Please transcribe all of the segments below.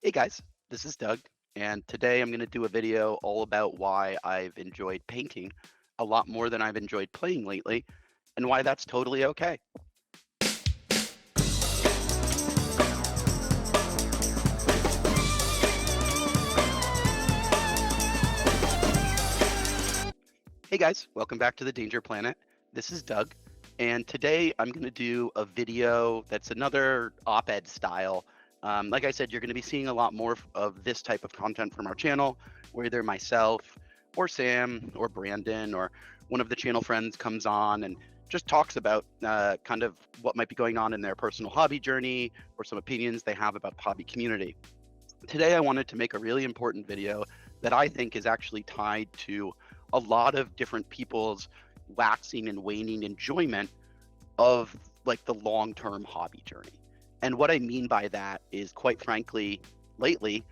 Hey guys, this is Doug, and today I'm going to do a video all about why I've enjoyed painting a lot more than I've enjoyed playing lately, and why that's totally okay. Hey guys, welcome back to the Danger Planet. This is Doug, and today I'm going to do a video that's another op-ed style. Like I said, you're going to be seeing a lot more of this type of content from our channel, where either myself or Sam or Brandon or one of the channel friends comes on and just talks about kind of what might be going on in their personal hobby journey or some opinions they have about the hobby community. Today, I wanted to make a really important video that I think is actually tied to a lot of different people's waxing and waning enjoyment of like the long-term hobby journey. And what I mean by that is, quite frankly, lately,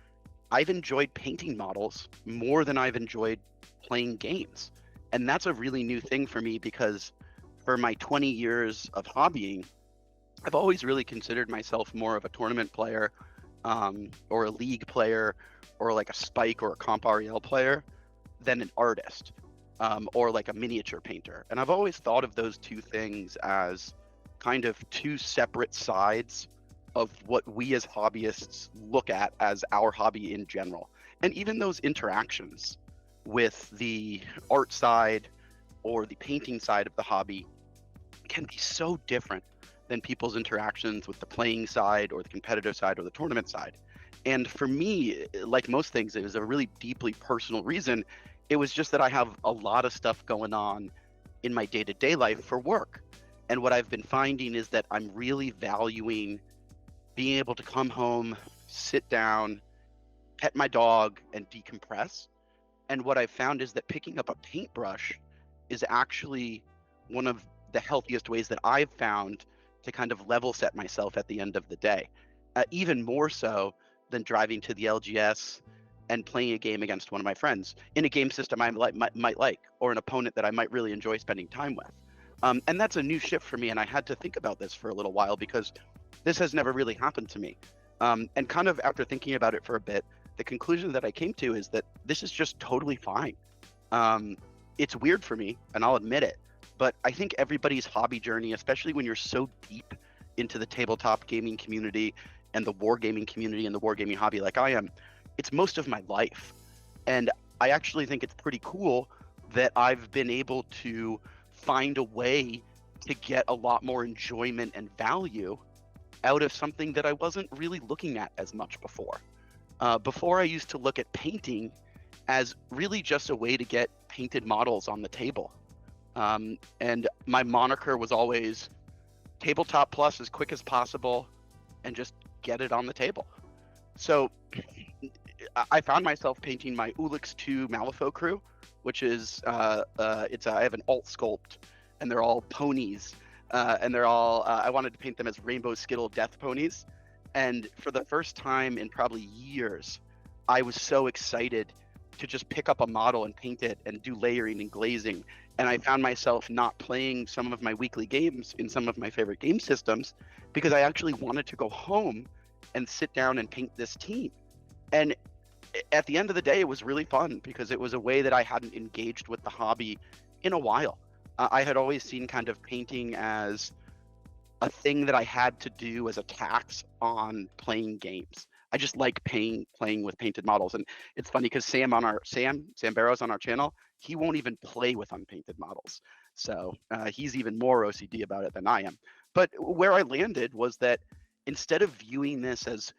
I've enjoyed painting models more than I've enjoyed playing games. And that's a really new thing for me because for my 20 years of hobbying, I've always really considered myself more of a tournament player, or a league player, or like a Spike or a Comp REL player than an artist, or like a miniature painter. And I've always thought of those two things as kind of two separate sides of what we as hobbyists look at as our hobby in general. And even those interactions with the art side or the painting side of the hobby can be so different than people's interactions with the playing side or the competitive side or the tournament side. And for me, like most things, it was a really deeply personal reason. It was just that I have a lot of stuff going on in my day-to-day life for work. And what I've been finding is that I'm really valuing being able to come home, sit down, pet my dog, and decompress. And what I've found is that picking up a paintbrush is actually one of the healthiest ways that I've found to kind of level set myself at the end of the day, even more so than driving to the LGS and playing a game against one of my friends in a game system I might like, or an opponent that I might really enjoy spending time with. And that's a new shift for me, and I had to think about this for a little while because this has never really happened to me. And kind of after thinking about it for a bit, the conclusion that I came to is that this is just totally fine. Um, it's weird for me, and I'll admit it, but I think everybody's hobby journey, especially when you're so deep into the tabletop gaming community and the wargaming community and the wargaming hobby like I am, it's most of my life. And I actually think it's pretty cool that I've been able to find a way to get a lot more enjoyment and value out of something that I wasn't really looking at as much before. Before I used to look at painting as really just a way to get painted models on the table. And my moniker was always tabletop plus as quick as possible and just get it on the table. So I found myself painting my Ulix 2 Malifaux crew, which is I have an alt sculpt, and they're all ponies, and they're all I wanted to paint them as Rainbow Skittle Death ponies. And for the first time in probably years, I was so excited to just pick up a model and paint it and do layering and glazing. And I found myself not playing some of my weekly games in some of my favorite game systems because I actually wanted to go home and sit down and paint this team. And at the end of the day, it was really fun because it was a way that I hadn't engaged with the hobby in a while. I had always seen kind of painting as a thing that I had to do as a tax on playing games. I just like playing with painted models. And it's funny because Sam Barrows on our channel, he won't even play with unpainted models. So he's even more OCD about it than I am. But where I landed was that instead of viewing this as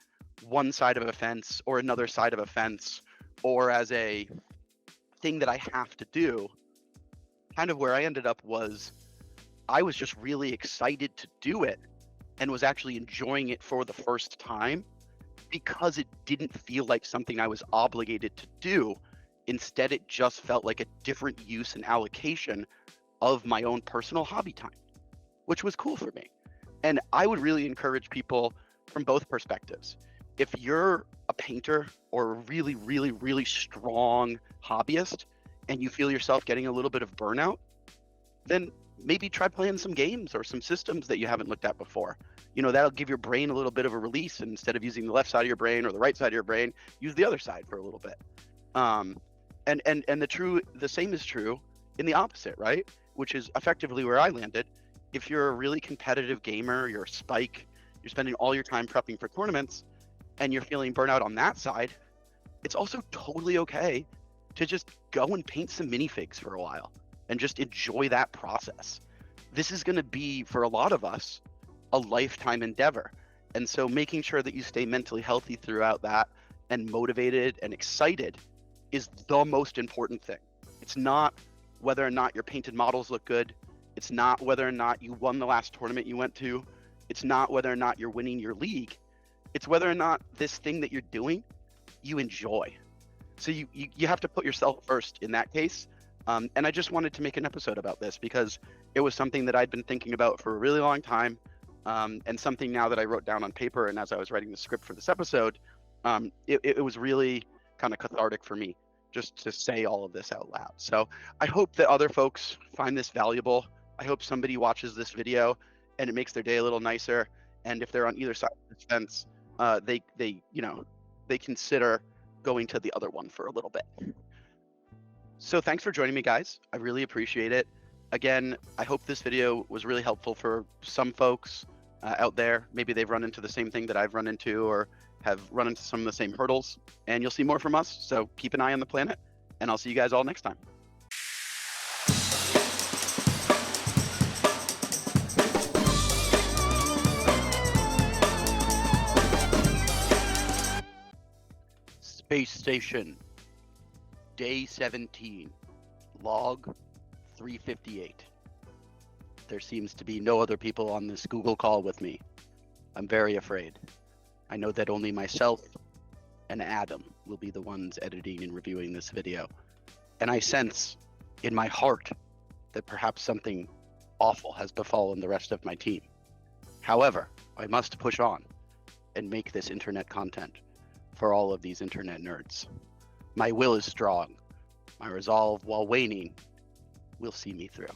one side of a fence or another side of a fence, or as a thing that I have to do, kind of where I ended up was I was just really excited to do it and was actually enjoying it for the first time because it didn't feel like something I was obligated to do. Instead, it just felt like a different use and allocation of my own personal hobby time, which was cool for me. And I would really encourage people from both perspectives. If you're a painter or a really, really, really strong hobbyist and you feel yourself getting a little bit of burnout, then maybe try playing some games or some systems that you haven't looked at before. That'll give your brain a little bit of a release. And instead of using the left side of your brain or the right side of your brain, use the other side for a little bit. And the same is true in the opposite, right? Which is effectively where I landed. If you're a really competitive gamer, you're a spike, you're spending all your time prepping for tournaments, and you're feeling burnout on that side, it's also totally okay to just go and paint some minifigs for a while and just enjoy that process. This is going to be, for a lot of us, a lifetime endeavor. And so making sure that you stay mentally healthy throughout that and motivated and excited is the most important thing. It's not whether or not your painted models look good. It's not whether or not you won the last tournament you went to. It's not whether or not you're winning your league. It's whether or not this thing that you're doing, you enjoy. So you have to put yourself first in that case. And I just wanted to make an episode about this because it was something that I'd been thinking about for a really long time, and something now that I wrote down on paper. And as I was writing the script for this episode, it was really kind of cathartic for me just to say all of this out loud. So I hope that other folks find this valuable. I hope somebody watches this video and it makes their day a little nicer. And if they're on either side of the fence, they consider going to the other one for a little bit. So thanks for joining me, guys. I really appreciate it. Again, I hope this video was really helpful for some folks out there. Maybe they've run into the same thing that I've run into or have run into some of the same hurdles, and you'll see more from us. So keep an eye on the planet, and I'll see you guys all next time. Space Station, Day 17, Log 358. There seems to be no other people on this Google call with me. I'm very afraid. I know that only myself and Adam will be the ones editing and reviewing this video. And I sense in my heart that perhaps something awful has befallen the rest of my team. However, I must push on and make this internet content for all of these internet nerds. My will is strong. My resolve, while waning, will see me through.